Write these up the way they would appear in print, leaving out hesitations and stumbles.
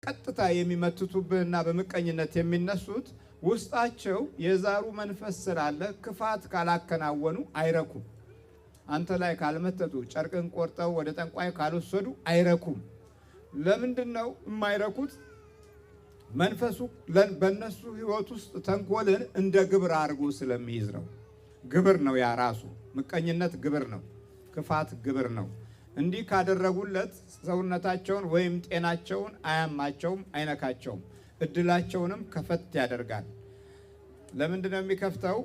ቀጥታ የሚመትቱብህና በመቀኝነት የሚነሱት ውስጣቸው የዛሩ መንፈስ ስላለ ክፋት ካላከናወኑ አይረኩም። አንተ ላይ ካልመተቱ ጨርቅን ቆርጠው ወደ ጠንቋይ ካልወሰዱ አይረኩም። ለምንድነው የማይረኩት? መንፈሱ በእነሱ ህይወት ውስጥ ተንኮልን እንደ ግብር አድርጎ ስለሚይዝ ነው። ግብር ነው ያ ራሱ። ምቀኝነት ግብር ነው። ክፋት ግብር ነው። እንዲህ ካደረጉለት ሰውነታቸውን ወይም ጤናቸውን አያማቸውም፣ አይነካቸውም። እድላቸውንም ከፈት ያደርጋል። ለምንድነው የሚከፍተው?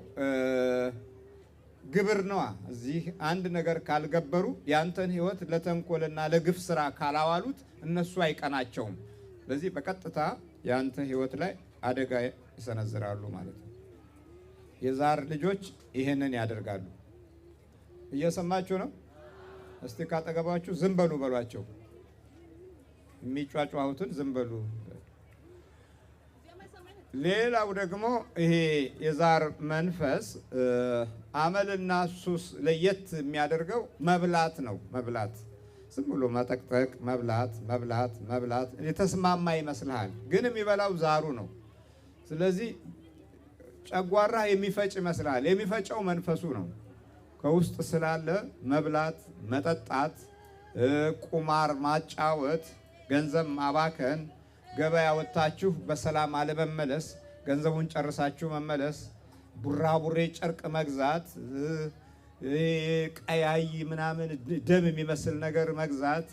ግብር ነዋ። እዚህ አንድ ነገር ካልገበሩ ያንተን ህይወት ለተንኮልና ለግፍ ስራ ካላዋሉት እነሱ አይቀናቸውም። ስለዚህ በቀጥታ ያንተ ህይወት ላይ አደጋ ይሰነዝራሉ ማለት ነው። የዛር ልጆች ይሄንን ያደርጋሉ። እየሰማችሁ ነው? እስቲ ካጠገባችሁ ዝም በሉ በሏቸው። የሚጫጫሁትን ዝም በሉ። ሌላው ደግሞ ይሄ የዛር መንፈስ አመልና ሱስ ለየት የሚያደርገው መብላት ነው። መብላት ዝም ብሎ መጠቅጠቅ፣ መብላት የተስማማ ይመስልሃል፣ ግን የሚበላው ዛሩ ነው። ስለዚህ ጨጓራ የሚፈጭ ይመስልሃል፣ የሚፈጨው መንፈሱ ነው። ከውስጥ ስላለ መብላት፣ መጠጣት፣ ቁማር ማጫወት፣ ገንዘብ ማባከን፣ ገበያ ወጣችሁ በሰላም አለመመለስ፣ ገንዘቡን ጨርሳችሁ መመለስ፣ ቡራቡሬ ጨርቅ መግዛት፣ ቀያይ ምናምን ደም የሚመስል ነገር መግዛት፣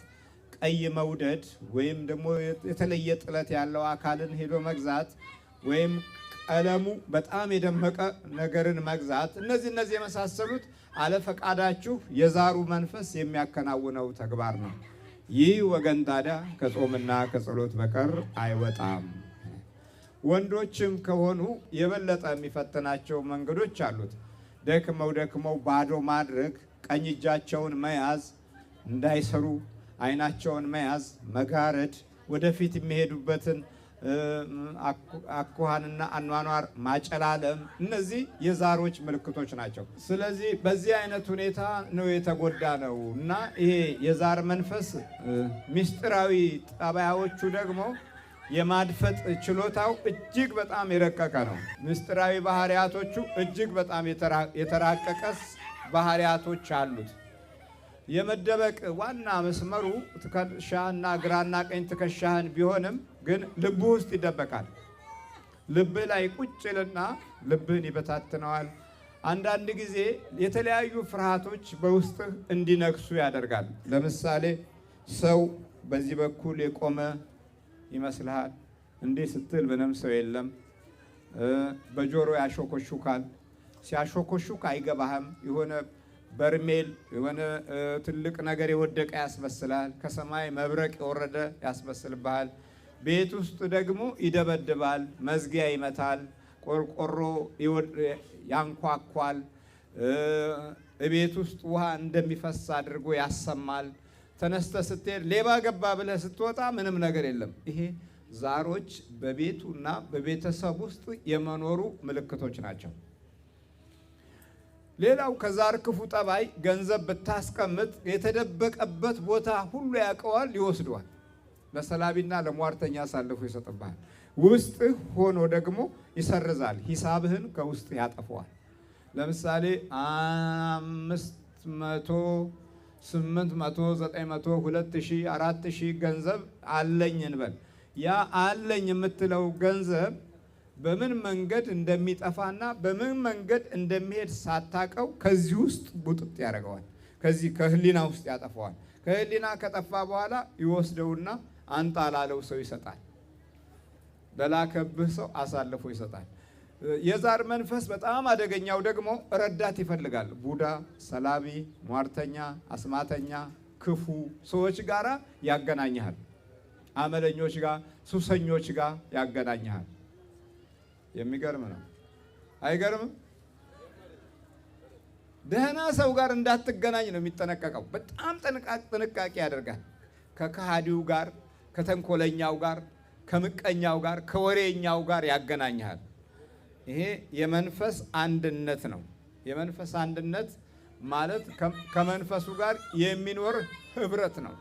ቀይ መውደድ ወይም ደግሞ የተለየ ጥለት ያለው አካልን ሄዶ መግዛት ወይም ቀለሙ በጣም የደመቀ ነገርን መግዛት፣ እነዚህ የመሳሰሉት አለፈቃዳችሁ የዛሩ መንፈስ የሚያከናውነው ተግባር ነው። ይህ ወገን ታዲያ ከጾምና ከጸሎት በቀር አይወጣም። ወንዶችም ከሆኑ የበለጠ የሚፈትናቸው መንገዶች አሉት። ደክመው ባዶ ማድረግ፣ ቀኝ እጃቸውን መያዝ፣ እንዳይሰሩ አይናቸውን መያዝ፣ መጋረድ፣ ወደፊት የሚሄዱበትን አኳኋንና አኗኗር ማጨላለም፣ እነዚህ የዛሮች ምልክቶች ናቸው። ስለዚህ በዚህ አይነት ሁኔታ ነው የተጎዳ ነው እና ይሄ የዛር መንፈስ ምስጢራዊ ጠባያዎቹ ደግሞ የማድፈጥ ችሎታው እጅግ በጣም የረቀቀ ነው። ምስጢራዊ ባህሪያቶቹ እጅግ በጣም የተራቀቀ ባህሪያቶች አሉት። የመደበቅ ዋና መስመሩ ትከሻህና ግራና ቀኝ ትከሻህን ቢሆንም ግን ልብ ውስጥ ይደበቃል። ልብ ላይ ቁጭልና ልብህን ይበታትነዋል። አንዳንድ ጊዜ የተለያዩ ፍርሃቶች በውስጥህ እንዲነግሱ ያደርጋል። ለምሳሌ ሰው በዚህ በኩል የቆመ ይመስልሃል። እንዲህ ስትል ምንም ሰው የለም። በጆሮ ያሾኮሹካል። ሲያሾኮሹክ አይገባህም። የሆነ በርሜል የሆነ ትልቅ ነገር የወደቀ ያስመስላል። ከሰማይ መብረቅ የወረደ ያስመስልብሃል። ቤት ውስጥ ደግሞ ይደበድባል፣ መዝጊያ ይመታል፣ ቆርቆሮ ያንኳኳል፣ ቤት ውስጥ ውሃ እንደሚፈስ አድርጎ ያሰማል። ተነስተ ስትሄድ ሌባ ገባ ብለህ ስትወጣ ምንም ነገር የለም። ይሄ ዛሮች በቤቱና በቤተሰብ ውስጥ የመኖሩ ምልክቶች ናቸው። ሌላው ከዛር ክፉ ጠባይ ገንዘብ ብታስቀምጥ የተደበቀበት ቦታ ሁሉ ያውቀዋል፣ ይወስደዋል። ለሰላቢና ለሟርተኛ አሳልፎ ይሰጥብሃል። ውስጥህ ሆኖ ደግሞ ይሰርዛል። ሂሳብህን ከውስጥ ያጠፈዋል። ለምሳሌ 500፣ 800፣ 900፣ 2000፣ 4000 ገንዘብ አለኝ እንበል። ያ አለኝ የምትለው ገንዘብ በምን መንገድ እንደሚጠፋና በምን መንገድ እንደሚሄድ ሳታቀው ከዚህ ውስጥ ቡጥጥ ያደርገዋል። ከዚህ ከህሊና ውስጥ ያጠፋዋል። ከህሊና ከጠፋ በኋላ ይወስደውና አንጣ ላለው ሰው ይሰጣል። ለላከብህ ሰው አሳልፎ ይሰጣል። የዛር መንፈስ በጣም አደገኛው ደግሞ ረዳት ይፈልጋል። ቡዳ፣ ሰላቢ፣ ሟርተኛ፣ አስማተኛ፣ ክፉ ሰዎች ጋር ያገናኝሃል። አመለኞች ጋር፣ ሱሰኞች ጋር ያገናኝሃል። የሚገርም ነው። አይገርምም? ደህና ሰው ጋር እንዳትገናኝ ነው የሚጠነቀቀው። በጣም ጥንቃቄ ያደርጋል። ከከሃዲው ጋር፣ ከተንኮለኛው ጋር፣ ከምቀኛው ጋር፣ ከወሬኛው ጋር ያገናኝሃል። ይሄ የመንፈስ አንድነት ነው። የመንፈስ አንድነት ማለት ከመንፈሱ ጋር የሚኖር ህብረት ነው።